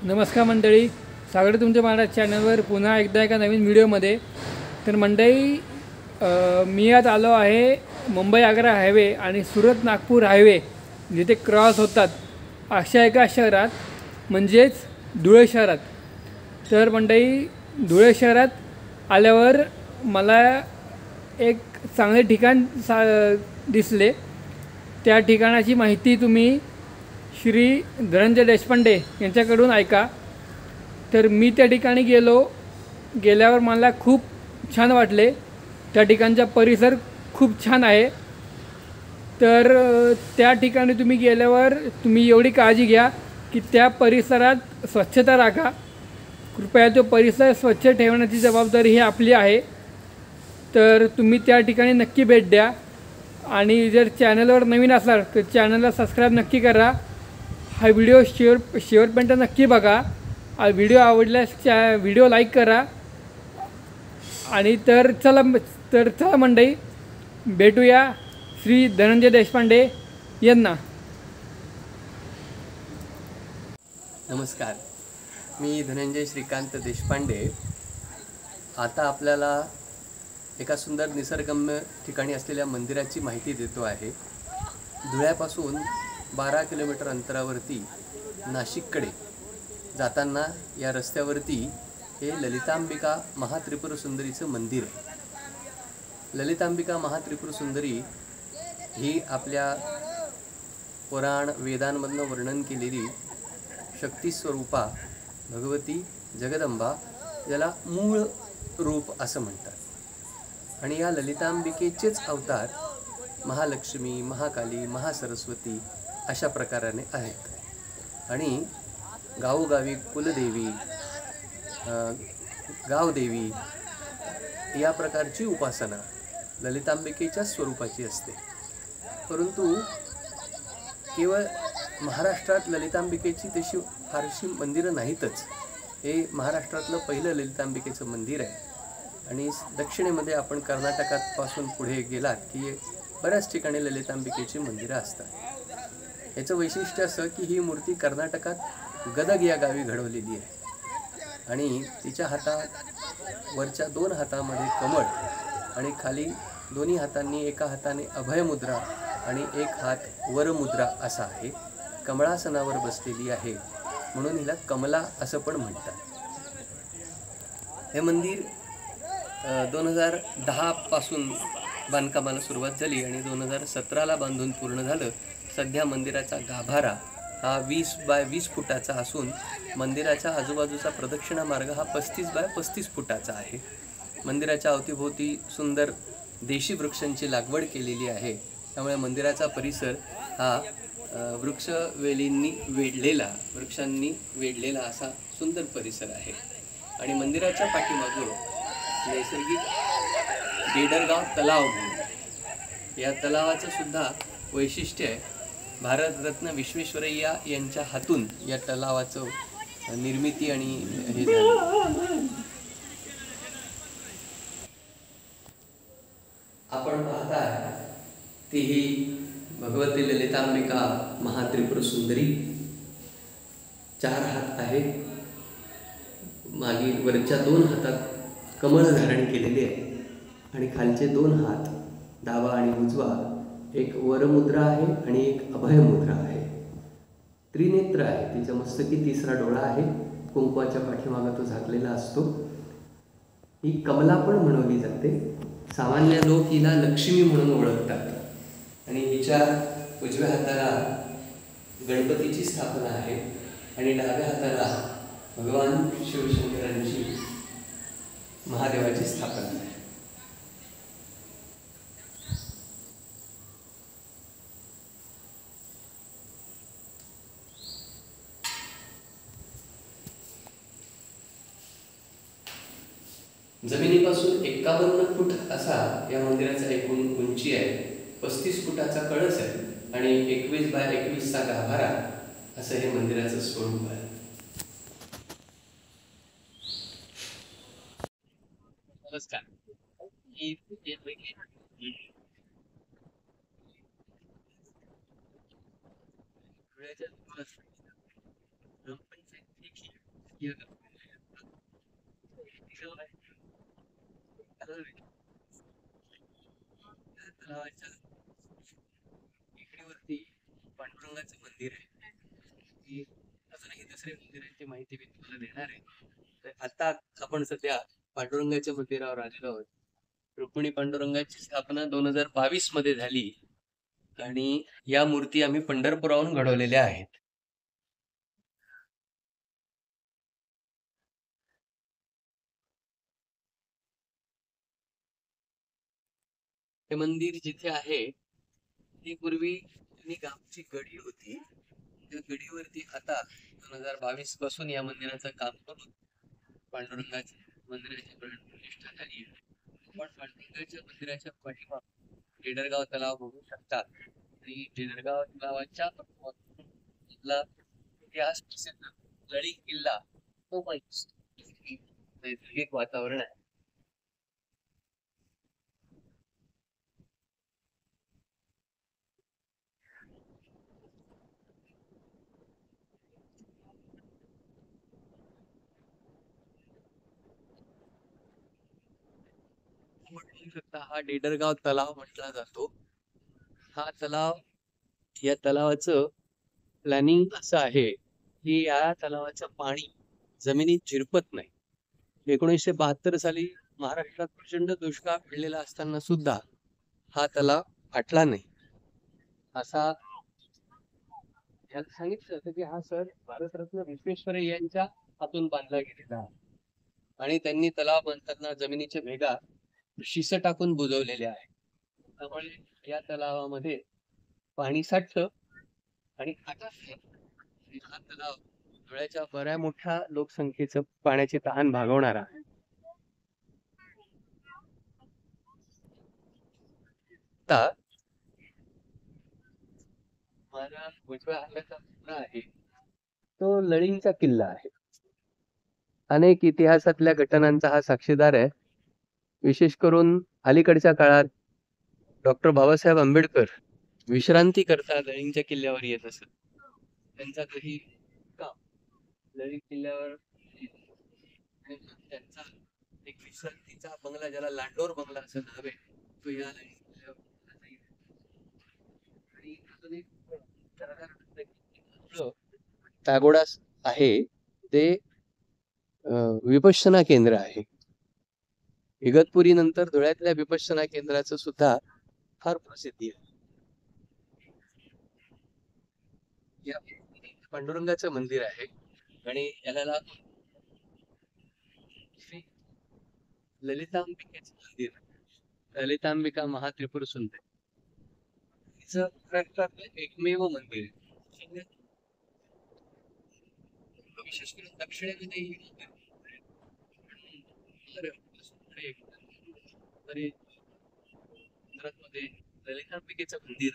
नमस्कार मंडळी, स्वागत आहे तुमच्या माझ्या चॅनलवर पुन्हा एकदा एका नवीन व्हिडिओमध्ये. तर मंडळी, मी आज आलो आहे मुंबई आग्रा हायवे आणि सुरत नागपूर हायवे जिथे क्रॉस होतात अशा एका शहरात, म्हणजेच धुळे शहरात. तर मंडळी, धुळे शहरात आल्यावर मला एक चांगले ठिकाण दिसले. त्या ठिकाणाची माहिती तुम्ही श्री धनंजय देशपांडे यांच्याकडून ऐका. तर मी त्या ठिकाणी गेल्यावर मला खूप छान वाटले. त्या ठिकाणचा परिसर खूप छान आहे. तर त्या ठिकाणी तुम्ही गेल्यावर तुम्ही एवढी काळजी घ्या की त्या परिसरात स्वच्छता राखा. कृपया तो परिसर स्वच्छ ठेवण्याची जबाबदारी ही आपली आहे. तर तुम्ही त्या ठिकाणी नक्की भेट द्या. आणि जर चॅनलवर नवीन असाल तर चॅनलला सबस्क्राईब नक्की करा. हा व्हिडिओ शेवटपर्यंत नक्की बघा. व्हिडिओ आवडल्यास व्हिडिओ लाईक करा. आणि तर चला मंडळी, भेटूया श्री धनंजय देशपांडे यांना. नमस्कार, मी धनंजय श्रीकांत देशपांडे. आता आपल्याला एका सुंदर निसर्गरम्य ठिकाणी असलेल्या मंदिराची माहिती देतो आहे. धुळ्यापासून 12 किलोमीटर अंतरावरती नाशिककडे जाताना या रस्त्यावरती हे ललितांबिका महात्रिपुर सुंदरीचं मंदिर आहे. ललितांबिका महात्रिपुर सुंदरी ही आपल्या पुराण वेदांमधनं वर्णन केलेली शक्ती स्वरूपा भगवती जगदंबा, याला मूळ रूप असं म्हणतात. आणि या ललितांबिकेचेच अवतार महालक्ष्मी, महाकाली, महासरस्वती अशा प्रकाराने आहेत. आणि गावोगावी कुलदेवी, गावदेवी या प्रकारची उपासना ललितांबिकेच्या स्वरूपाची असते. परंतु केवळ महाराष्ट्रात ललितांबिकेची तशी फारशी मंदिरं नाहीतच. हे महाराष्ट्रातलं पहिलं ललितांबिकेचं मंदिर आहे. आणि दक्षिणेमध्ये आपण कर्नाटकात पासून पुढे गेलात की बऱ्याच ठिकाणी ललितांबिकेची मंदिरं असतात. याचं वैशिष्ट्य असं की ही मूर्ती कर्नाटकात गदग या गावी घडवलेली आहे. आणि तिच्या वरच्या 2 हातामध्ये कमळ आणि खाली दोन्ही हातांनी एका हाताने अभयमुद्रा आणि एक हात वरमुद्रा असा आहे. कमळासनावर बसलेली आहे म्हणून हिला कमला असं पण म्हणतात. हे मंदिर 2010 पासून बांधकामाला सुरुवात झाली आणि 2017ला बांधून पूर्ण झालं. सध्या मंदिराचा गाभारा हा 20 बाय 20 फुटाचा असून मंदिराच्या आजूबाजूचा प्रदक्षिणा मार्ग हा 35 बाय 35 फुटाचा आहे. मंदिराच्या अवतीभोवती सुंदर देशी वृक्षांची लागवड केलेली आहे. त्यामुळे मंदिराचा परिसर हा वृक्षांनी वेढलेला असा सुंदर परिसर आहे. आणि मंदिराच्या पाठीमागून नैसर्गिक डेडरगाव तलाव म्हणून या तलावाचं सुद्धा वैशिष्ट्य आहे. भारतरत्न विश्वेश्वरय्या यांच्या हातून या तलावाचं निर्मिती आणि हे झालं. आपण पाहताय ती ही भगवती ललितांबिका महात्रिपुर सुंदरी. 4 हात आहेत. मागील वरच्या 2 हातात कमळ धारण केलेले आहे आणि खालचे 2 हात, डावा आणि उजवा, एक वरमुद्रा आहे आणि एक अभयमुद्रा आहे. त्रिनेत्र आहे. तिच्या मस्तकी 3रा डोळा आहे. कुंकवाच्या पाठीमागे तो झाकलेला असतो. ही कमला पण म्हणवली जाते. सामान्य लोक हिला लक्ष्मी म्हणून ओळखतात. आणि हिच्या उजव्या हाताला गणपतीची स्थापना आहे आणि डाव्या हाताला भगवान शिवशंकरांची, महादेवाची स्थापना आहे. जमिनीपासून 51 फूट असा या मंदिराचा एकूण उंची आहे. 35 फुटाचा कळस आहे आणि 21 बाय 21 चा गाभारा असं हे मंदिराचं स्वरूप आहे. नमस्कार. या तलावाच्या टेकडीवरती पांडुरंगाचं मंदिर आहे. ही अजूनही दुसऱ्या मंदिरांची माहिती मी तुम्हाला देणार आहे. तर आता आपण सध्या पांडुरंगाच्या मंदिरावर आलेलो आहोत. रुक्मिणी पांडुरंगाची स्थापना 2022 मध्ये झाली आणि या मूर्ती आम्ही पंढरपुराहून घडवलेल्या आहेत. हे मंदिर जिथे आहे ती पूर्वी गावची गडी होती. त्या गडीवरती आता 2022 पासून या मंदिराचं काम करून पांडुरंगाच्या मंदिराची प्रतिष्ठा झाली आहे. आपण पांडुरंगाच्या मंदिराच्या पाठीमागे जेडरगाव तलाव बघू शकता आणि जेडरगाव तलावाच्या मधला इतिहास प्रसिद्ध लढी किल्ला तो नैसर्गिक वातावरण आहे. आपण बघू शकता हा डेडरगाव तलाव म्हटला जातो. हा तलाव या तलावाचं प्लॅनिंग असं आहे की या तलावाचं पाणी जमिनीत झिरपत नाही. 1972 साली महाराष्ट्रात प्रचंड दुष्काळ पडलेला असताना सुद्धा हा तलाव आटला नाही. असा यात सांगितलं जातं की हा सर भारतरत्न विश्वेश्वरय्या यांच्या हातून बांधला गेलेला आहे आणि त्यांनी तलाव बांधताना जमिनीच्या भेगा शिस टाकून बुजवलेल्या आहे. त्यामुळे या तलावामध्ये पाणी साठतं आणि आता हा तलाव धुळ्याच्या बऱ्या मोठ्या लोकसंख्येचं पाण्याची तहान भागवणारा आहे. आता माझ्या उजव्या हाताचा मुलगा आहे तो लळींचा किल्ला आहे. अनेक इतिहासातल्या घटनांचा हा साक्षीदार आहे. विशेष करून अलीकडच्या काळात डॉक्टर बाबासाहेब आंबेडकर विश्रांती करता लळींच्या किल्ल्यावर येत असत. त्यांचा काही काम लळी किल्ल्यावर त्यांचा एक विश्रांतीचा बंगला ज्याला लांडोर बंगला असं नाव आहे तो या लळी किल्ल्यावर आणि अजून एक पॅगोडा आहे ते विपश्यना केंद्र आहे. इगतपुरी नंतर धुळ्यातल्या विपश्यना केंद्राचं सुद्धा फार प्रसिद्धी आहे. या पांडुरंगाचं मंदिर आहे आणि याला श्री ललितांबिकेचं मंदिर, ललितांबिका महात्रिपुर सुंदरी तिचं महाराष्ट्रातलं एकमेव मंदिर आहे. विशेष करून दक्षिणेमध्ये ही मध्ये ललितांबिकेचं मंदिर